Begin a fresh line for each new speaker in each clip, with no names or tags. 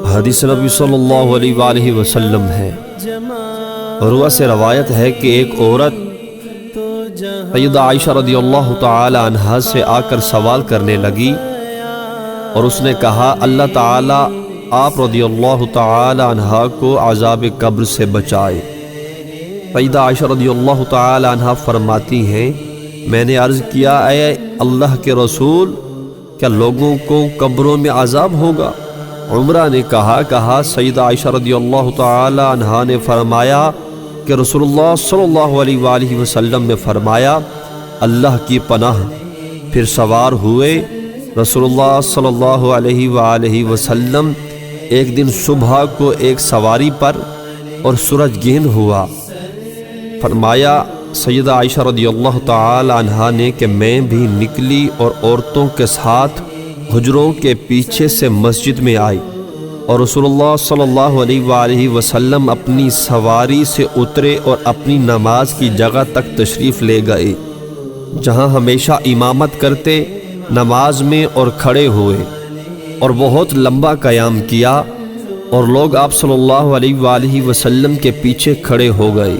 حدیث نبی صلی اللہ علیہ وآلہ وسلم ہے، عروہ سے روایت ہے کہ ایک عورت سیدہ عائشہ رضی اللہ تعالی عنہا سے آ کر سوال کرنے لگی اور اس نے کہا اللہ تعالی آپ رضی اللہ تعالی عنہا کو عذاب قبر سے بچائے۔ سیدہ عائشہ رضی اللہ تعالی عنہا فرماتی ہیں میں نے عرض کیا اے اللہ کے رسول کیا لوگوں کو قبروں میں عذاب ہوگا؟ عمرہ نے کہا سیدہ عائشہ رضی اللہ تعالی عنہا نے فرمایا کہ رسول اللہ صلی اللہ علیہ وآلہ وسلم نے فرمایا اللہ کی پناہ۔ پھر سوار ہوئے رسول اللہ صلی اللہ علیہ وآلہ وسلم ایک دن صبح کو ایک سواری پر اور سورج گہن ہوا۔ فرمایا سیدہ عائشہ رضی اللہ تعالی عنہا نے کہ میں بھی نکلی اور عورتوں کے ساتھ حجروں کے پیچھے سے مسجد میں آئی اور رسول اللہ صلی اللہ علیہ وآلہ وسلم اپنی سواری سے اترے اور اپنی نماز کی جگہ تک تشریف لے گئے جہاں ہمیشہ امامت کرتے نماز میں اور کھڑے ہوئے اور بہت لمبا قیام کیا اور لوگ آپ صلی اللہ علیہ وآلہ وسلم کے پیچھے کھڑے ہو گئے۔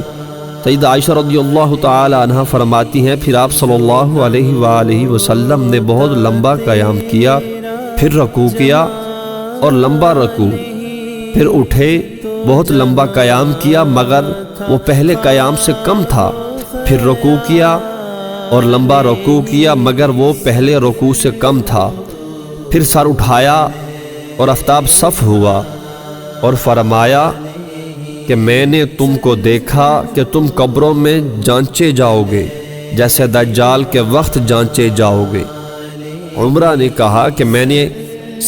سیدہ عائشہ رضی اللہ تعالی عنہ فرماتی ہیں پھر آپ صلی اللہ علیہ وآلہ وسلم نے بہت لمبا قیام کیا، پھر رکوع کیا اور لمبا رکوع، پھر اٹھے بہت لمبا قیام کیا مگر وہ پہلے قیام سے کم تھا، پھر رکوع کیا اور لمبا رکوع کیا مگر وہ پہلے رکوع سے کم تھا، پھر سر اٹھایا اور آفتاب صف ہوا اور فرمایا کہ میں نے تم کو دیکھا کہ تم قبروں میں جانچے جاؤ گے جیسے دجال کے وقت جانچے جاؤ گے۔ عمرہ نے کہا کہ میں نے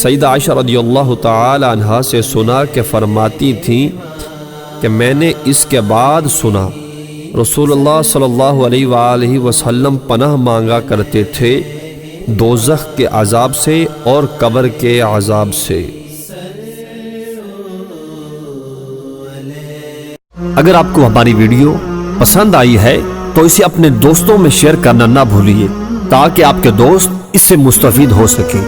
سیدہ عائشہ رضی اللہ تعالی عنہا سے سنا کہ فرماتی تھیں کہ میں نے اس کے بعد سنا رسول اللہ صلی اللہ علیہ وآلہ وسلم پناہ مانگا کرتے تھے دوزخ کے عذاب سے اور قبر کے عذاب سے۔
اگر آپ کو ہماری ویڈیو پسند آئی ہے تو اسے اپنے دوستوں میں شیئر کرنا نہ بھولیے تاکہ آپ کے دوست اس سے مستفید ہو سکیں،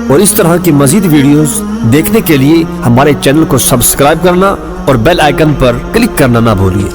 اور اس طرح کی مزید ویڈیوز دیکھنے کے لیے ہمارے چینل کو سبسکرائب کرنا اور بیل آئیکن پر کلک کرنا نہ بھولیے۔